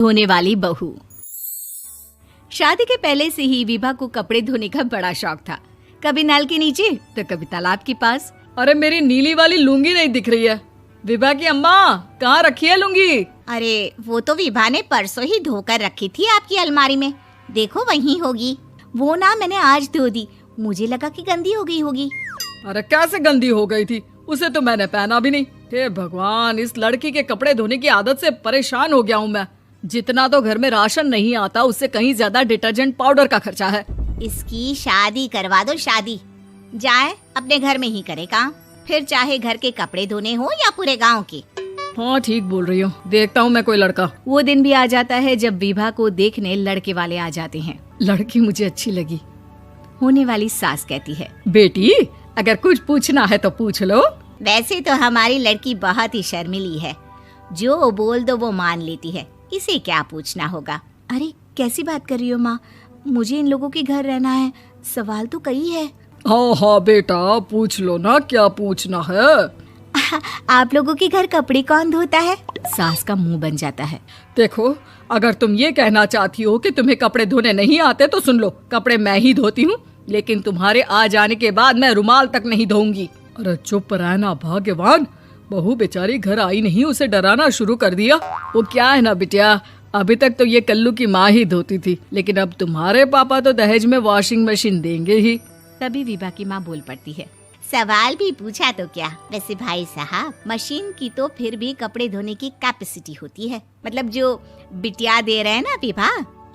धोने वाली बहू। शादी के पहले से ही विभा को कपड़े धोने का बड़ा शौक था। कभी नल के नीचे तो कभी तालाब के पास। अरे मेरी नीली वाली लुंगी नहीं दिख रही है। विभा की अम्मा, कहाँ रखी है लुंगी? अरे वो तो विभा ने परसों ही धोकर रखी थी आपकी अलमारी में, देखो वहीं होगी। वो ना मैंने आज धो दी, मुझे लगा कि गंदी हो गई होगी। अरे कैसे गंदी हो गई थी? उसे तो मैंने पहना भी नहीं। हे भगवान, इस लड़की के कपड़े धोने की आदत से परेशान हो गया हूँ मैं। जितना तो घर में राशन नहीं आता, उससे कहीं ज्यादा डिटर्जेंट पाउडर का खर्चा है। इसकी शादी करवा दो, शादी जाए अपने घर में ही करे काम, फिर चाहे घर के कपड़े धोने हो या पूरे गांव के। हाँ ठीक बोल रही हो, देखता हूँ मैं कोई लड़का। वो दिन भी आ जाता है जब विभा को देखने लड़के वाले आ जाते हैं। लड़की मुझे अच्छी लगी। होने वाली सास कहती है, बेटी अगर कुछ पूछना है तो पूछ लो। वैसे तो हमारी लड़की बहुत ही शर्मीली है, जो बोल दो वो मान लेती है, इसे क्या पूछना होगा। अरे कैसी बात कर रही हो माँ, मुझे इन लोगों के घर रहना है, सवाल तो कई है। हाँ हाँ बेटा, पूछ लो ना, क्या पूछना है। आप लोगों के घर कपड़े कौन धोता है? सास का मुंह बन जाता है। देखो, अगर तुम ये कहना चाहती हो कि तुम्हें कपड़े धोने नहीं आते तो सुन लो, कपड़े मैं ही धोती हूँ, लेकिन तुम्हारे आ जाने के बाद मैं रुमाल तक नहीं धोऊंगी। अरे चुप रहना भाग्यवान, बहू बेचारी घर आई नहीं, उसे डराना शुरू कर दिया। वो क्या है ना बिटिया, अभी तक तो ये कल्लू की माँ ही धोती थी, लेकिन अब तुम्हारे पापा तो दहेज में वॉशिंग मशीन देंगे ही। तभी विभा की माँ बोल पड़ती है, सवाल भी पूछा तो क्या। वैसे भाई साहब, मशीन की तो फिर भी कपड़े धोने की कैपेसिटी होती है, मतलब जो बिटिया दे रहे हैं ना विभा,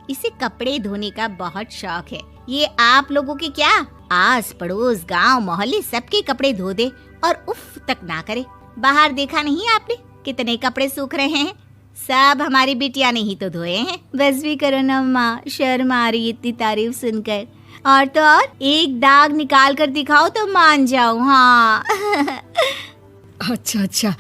इसे कपड़े धोने का बहुत शौक है। ये आप लोगों के क्या, आस पड़ोस गांव मोहल्ले सबके कपड़े धो दे और उफ तक ना करे। बाहर देखा नहीं आपने कितने कपड़े सूख रहे हैं, सब हमारी बिटिया ने ही तो धोए हैं। बस भी करो ना माँ, शर्म आ रही इतनी तारीफ सुनकर। और तो और एक दाग निकाल कर दिखाओ तो मान जाओ। हाँ अच्छा अच्छा,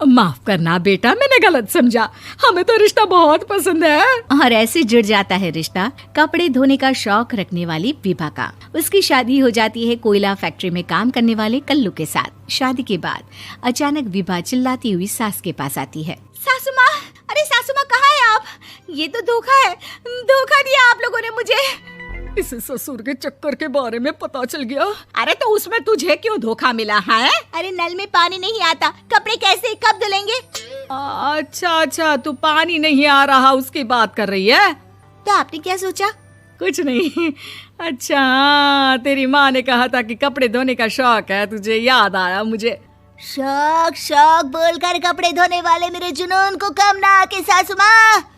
माफ करना बेटा, मैंने गलत समझा। हमें तो रिश्ता बहुत पसंद है। और ऐसे जुड़ जाता है रिश्ता कपड़े धोने का शौक रखने वाली विभा का। उसकी शादी हो जाती है कोयला फैक्ट्री में काम करने वाले कल्लू के साथ। शादी के बाद अचानक विभा चिल्लाती हुई सास के पास आती है। सासू माँ, अरे सासू माँ कहाँ है आप? ये तो धोखा है, धोखा दिया आप लोगों ने मुझे। इसे ससुर के चक्कर के बारे में पता चल गया। अरे तो उसमें तुझे क्यों धोखा मिला है? अरे नल में पानी नहीं आता, कपड़े कैसे कब धुलेंगे? अच्छा अच्छा, तू पानी नहीं आ रहा उसकी बात कर रही है। तो आपने क्या सोचा? कुछ नहीं। अच्छा हाँ, तेरी माँ ने कहा था कि कपड़े धोने का शौक है तुझे, याद आया मुझे। शौक शौक बोलकर कपड़े धोने वाले मेरे जुनून को कम ना आके सासू माँ,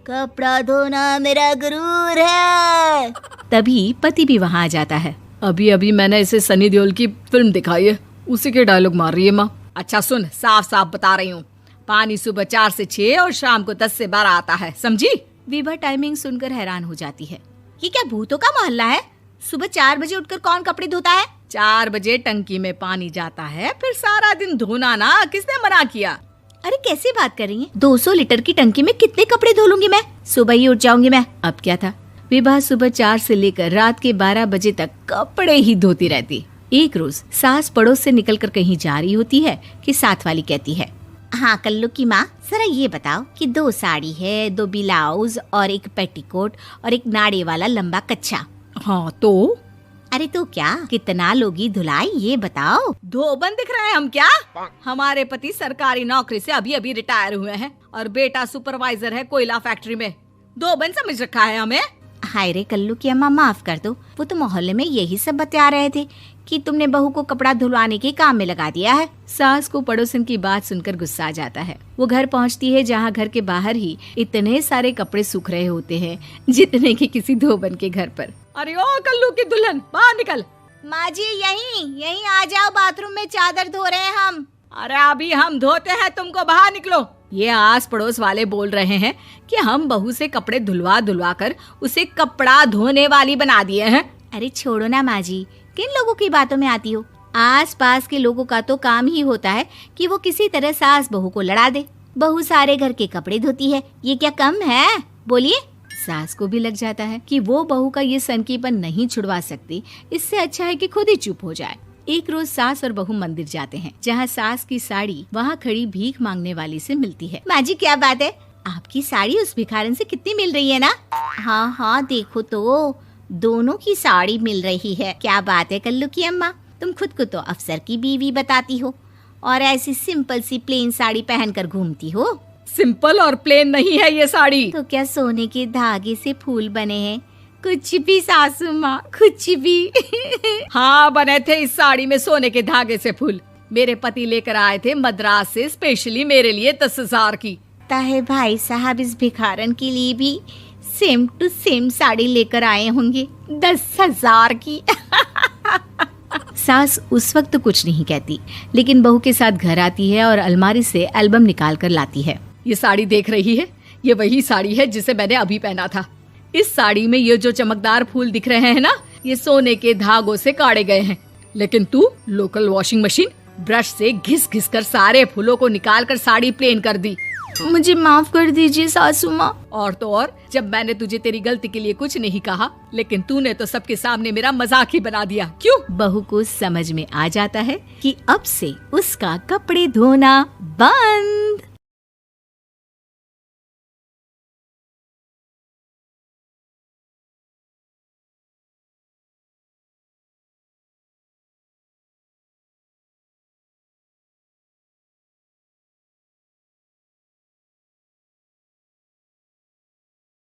कपड़ा धोना मेरा गुरूर है। तभी पति भी वहाँ आ जाता है। अभी अभी मैंने इसे सनी देओल की फिल्म दिखाई है, उसी के डायलॉग मार रही है माँ। अच्छा सुन, साफ साफ बता रही हूँ, पानी सुबह 4 से 6 और शाम को 10 से 12 आता है, समझी? विभा टाइमिंग सुनकर हैरान हो जाती है। ये क्या भूतों का मोहल्ला है? सुबह 4 बजे उठकर कौन कपड़े धोता है? 4 बजे टंकी में पानी जाता है, फिर सारा दिन धोना ना, किसने मना किया? अरे कैसी बात कर रही हैं? 200 लीटर की टंकी में कितने कपड़े धो लूंगी मैं, सुबह ही उठ जाऊंगी मैं। अब क्या था, विभा सुबह 4 से लेकर रात के 12 बजे तक कपड़े ही धोती रहती। एक रोज सास पड़ोस से निकलकर कहीं जा रही होती है कि साथ वाली कहती है, हाँ कल्लू की माँ, जरा ये बताओ कि 2 साड़ी है, 2 ब्लाउज और एक पेटीकोट और एक नाड़े वाला लंबा कच्छा। हाँ तो? अरे तो क्या, कितना लोगी धुलाई ये बताओ। धोबन दिख रहे हैं हम क्या? हमारे पति सरकारी नौकरी से अभी अभी रिटायर हुए हैं और बेटा सुपरवाइजर है कोयला फैक्ट्री में। धोबन समझ रखा है हमें। हाय रे कल्लू की अम्मा, माफ कर दो, वो तो मोहल्ले में यही सब बता रहे थे कि तुमने बहू को कपड़ा धुलवाने के काम में लगा दिया है। सास को पड़ोसन की बात सुनकर गुस्सा आ जाता है। वो घर पहुंचती है जहां घर के बाहर ही इतने सारे कपड़े सूख रहे होते हैं जितने कि किसी धोबन के घर पर। अरे ओ कल्लू की दुल्हन, बाहर निकल। माँ जी यहीं आ जाओ, बाथरूम में चादर धो रहे हैं हम। अरे अभी हम धोते हैं, तुमको बाहर निकलो। ये आस पड़ोस वाले बोल रहे हैं कि हम बहू से कपड़े धुलवा कर उसे कपड़ा धोने वाली बना दिए हैं। अरे छोड़ो ना माँ जी, किन लोगों की बातों में आती हो? आस पास के लोगों का तो काम ही होता है कि वो किसी तरह सास बहू को लड़ा दे। बहू सारे घर के कपड़े धोती है, ये क्या कम है? बोलिए। सास को भी लग जाता है कि वो बहू का ये सनकीपन नहीं छुड़वा सकती, इससे अच्छा है कि खुद ही चुप हो जाए। एक रोज सास और बहू मंदिर जाते हैं, जहाँ सास की साड़ी वहाँ खड़ी भीख मांगने वाली से मिलती है। माँ जी क्या बात है, आपकी साड़ी उस भिखारन से कितनी मिल रही है ना? हाँ हाँ देखो तो, दोनों की साड़ी मिल रही है। क्या बात है कल्लू की अम्मा, तुम खुद को तो अफसर की बीवी बताती हो और ऐसी सिंपल सी प्लेन साड़ी पहनकर घूमती हो। सिंपल और प्लेन नहीं है ये साड़ी। तो क्या सोने के धागे से फूल बने हैं? कुछ भी सासू माँ, कुछ भी। हाँ बने थे इस साड़ी में सोने के धागे से फूल। मेरे पति लेकर आए थे मद्रास से स्पेशली मेरे लिए 10,000 की। ताहे भाई साहब इस भिखारन के लिए भी सेम टू सेम साड़ी लेकर आए होंगे 10,000 की। सास उस वक्त तो कुछ नहीं कहती, लेकिन बहू के साथ घर आती है और अलमारी से एल्बम निकाल कर लाती है। ये साड़ी देख रही है, ये वही साड़ी है जिसे मैंने अभी पहना था। इस साड़ी में ये जो चमकदार फूल दिख रहे हैं ना, ये सोने के धागों से काढ़े गए हैं। लेकिन तू लोकल वॉशिंग मशीन ब्रश से घिस घिस कर सारे फूलों को निकाल कर साड़ी प्लेन कर दी। मुझे माफ कर दीजिए सासू माँ। और तो और, जब मैंने तुझे तेरी गलती के लिए कुछ नहीं कहा, लेकिन तूने तो सबके सामने मेरा मजाक ही बना दिया। क्यों? बहू को समझ में आ जाता है कि अब से उसका कपड़े धोना बंद।